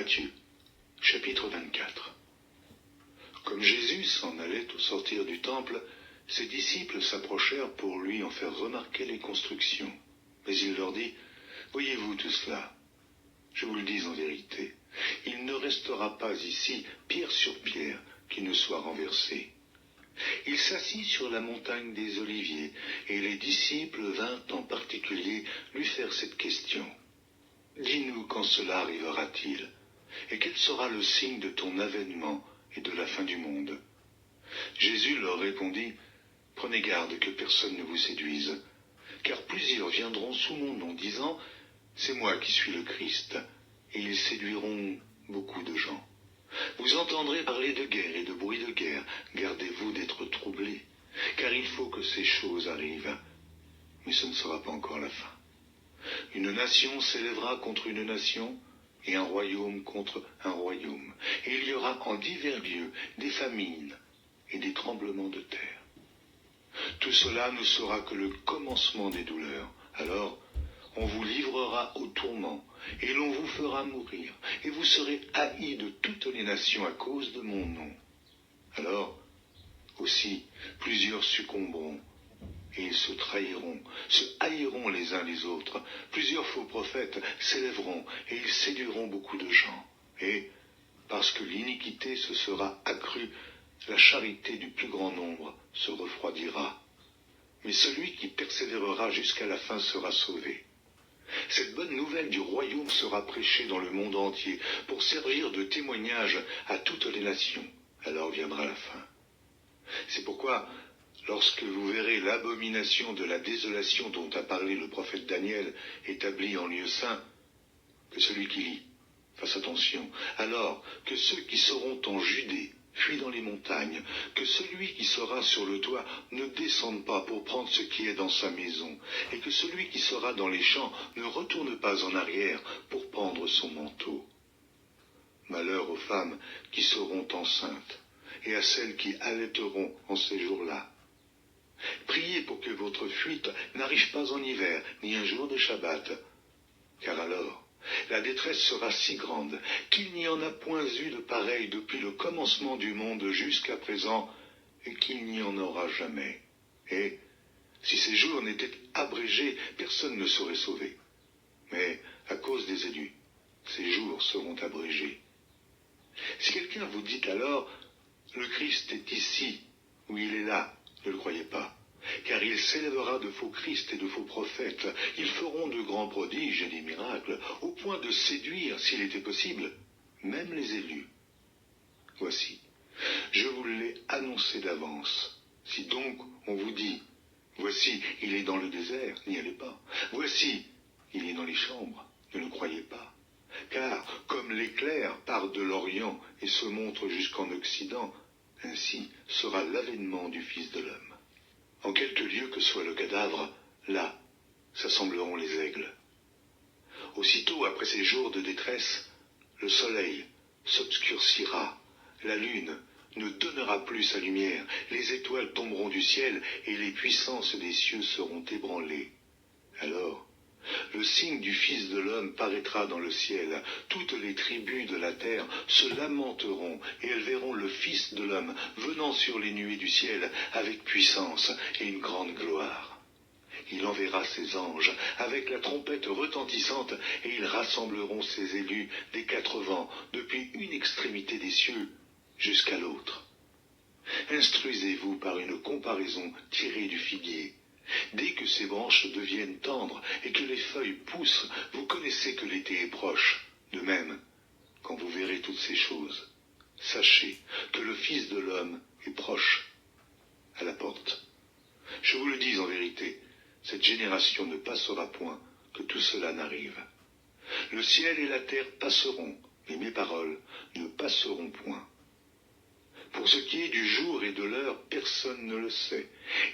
Matthieu, chapitre 24. Comme Jésus s'en allait au sortir du temple, ses disciples s'approchèrent pour lui en faire remarquer les constructions. Mais il leur dit, « Voyez-vous tout cela? Je vous le dis en vérité, il ne restera pas ici pierre sur pierre qui ne soit renversée. » Il s'assit sur la montagne des Oliviers, et les disciples vinrent en particulier lui faire cette question. « Dis-nous quand cela arrivera-t-il, et quel sera le signe de ton avènement et de la fin du monde ?» Jésus leur répondit, « Prenez garde que personne ne vous séduise, car plusieurs viendront sous mon nom, disant, « C'est moi qui suis le Christ », et ils séduiront beaucoup de gens. Vous entendrez parler de guerre et de bruit de guerre, gardez-vous d'être troublés, car il faut que ces choses arrivent, mais ce ne sera pas encore la fin. Une nation s'élèvera contre une nation, et un royaume contre un royaume, et il y aura en divers lieux des famines et des tremblements de terre. Tout cela ne sera que le commencement des douleurs. Alors, on vous livrera au tourment, et l'on vous fera mourir, et vous serez haïs de toutes les nations à cause de mon nom. Alors, aussi, plusieurs succomberont, et ils se trahiront, se haïront les uns les autres. Plusieurs faux prophètes s'élèveront, et ils séduiront beaucoup de gens. Et, parce que l'iniquité se sera accrue, la charité du plus grand nombre se refroidira. Mais celui qui persévérera jusqu'à la fin sera sauvé. Cette bonne nouvelle du royaume sera prêchée dans le monde entier pour servir de témoignage à toutes les nations. Alors viendra la fin. C'est pourquoi, lorsque vous verrez l'abomination de la désolation dont a parlé le prophète Daniel établie en lieu saint, que celui qui lit fasse attention. Alors que ceux qui seront en Judée fuient dans les montagnes, que celui qui sera sur le toit ne descende pas pour prendre ce qui est dans sa maison, et que celui qui sera dans les champs ne retourne pas en arrière pour prendre son manteau. Malheur aux femmes qui seront enceintes, et à celles qui allaiteront en ces jours-là. Priez pour que votre fuite n'arrive pas en hiver, ni un jour de Shabbat, car alors la détresse sera si grande qu'il n'y en a point eu de pareil depuis le commencement du monde jusqu'à présent, et qu'il n'y en aura jamais. Et si ces jours n'étaient abrégés, personne ne serait sauvé. Mais à cause des élus, ces jours seront abrégés. Si quelqu'un vous dit alors, le Christ est ici, ou il est là, ne le croyez pas. Car il s'élèvera de faux Christ et de faux prophètes. Ils feront de grands prodiges et des miracles, au point de séduire, s'il était possible, même les élus. Voici, je vous l'ai annoncé d'avance. Si donc on vous dit, voici, il est dans le désert, n'y allez pas. Voici, il est dans les chambres, ne le croyez pas. Car, comme l'éclair part de l'Orient et se montre jusqu'en Occident, ainsi sera l'avènement du Fils de l'homme. En quelque lieu que soit le cadavre, là s'assembleront les aigles. Aussitôt après ces jours de détresse, le soleil s'obscurcira, la lune ne donnera plus sa lumière, les étoiles tomberont du ciel et les puissances des cieux seront ébranlées. Alors, le signe du Fils de l'homme paraîtra dans le ciel. Toutes les tribus de la terre se lamenteront et elles verront le Fils de l'homme venant sur les nuées du ciel avec puissance et une grande gloire. Il enverra ses anges avec la trompette retentissante et ils rassembleront ses élus des quatre vents depuis une extrémité des cieux jusqu'à l'autre. Instruisez-vous par une comparaison tirée du figuier. Dès que ses branches deviennent tendres et que les feuilles poussent, vous connaissez que l'été est proche. De même, quand vous verrez toutes ces choses, sachez que le Fils de l'homme est proche, à la porte. Je vous le dis en vérité, cette génération ne passera point que tout cela n'arrive. Le ciel et la terre passeront, mais mes paroles ne passeront point. Pour ce qui est du jour et de l'heure, personne ne le sait,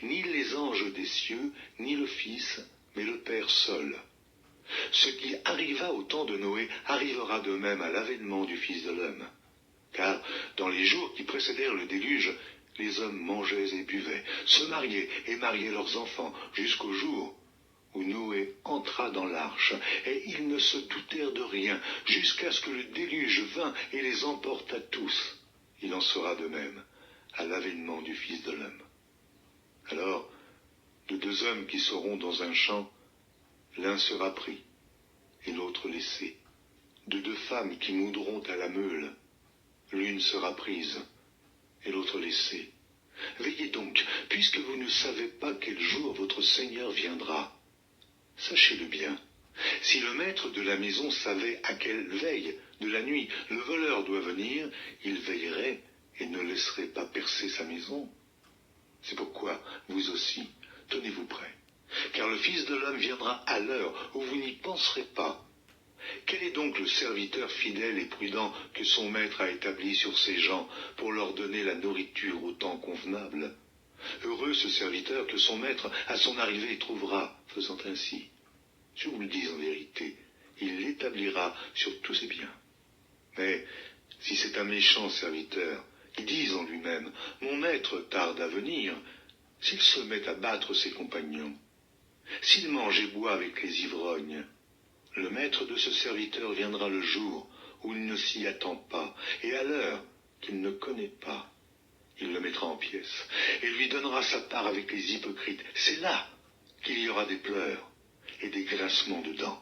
ni les anges des cieux, ni le Fils, mais le Père seul. Ce qui arriva au temps de Noé arrivera de même à l'avènement du Fils de l'homme. Car dans les jours qui précédèrent le déluge, les hommes mangeaient et buvaient, se mariaient et mariaient leurs enfants, jusqu'au jour où Noé entra dans l'arche, et ils ne se doutèrent de rien, jusqu'à ce que le déluge vînt et les emporta tous. Il en sera de même à l'avènement du Fils de l'homme. Alors, de deux hommes qui seront dans un champ, l'un sera pris et l'autre laissé. De deux femmes qui moudront à la meule, l'une sera prise et l'autre laissée. Veillez donc, puisque vous ne savez pas quel jour votre Seigneur viendra. Sachez-le bien, si le maître de la maison savait à quelle veille de la nuit le voleur doit venir, il veillerait et ne laisserait pas percer sa maison. C'est pourquoi, vous aussi, tenez-vous prêts, car le Fils de l'homme viendra à l'heure où vous n'y penserez pas. Quel est donc le serviteur fidèle et prudent que son maître a établi sur ses gens pour leur donner la nourriture au temps convenable? Heureux ce serviteur que son maître à son arrivée trouvera, faisant ainsi. Je vous le dis en vérité, il l'établira sur tous ses biens. Mais si c'est un méchant serviteur qui dit en lui-même « Mon maître tarde à venir », s'il se met à battre ses compagnons, s'il mange et boit avec les ivrognes, le maître de ce serviteur viendra le jour où il ne s'y attend pas, et à l'heure qu'il ne connaît pas. Il le mettra en pièces, et lui donnera sa part avec les hypocrites. C'est là qu'il y aura des pleurs et des grincements de dents.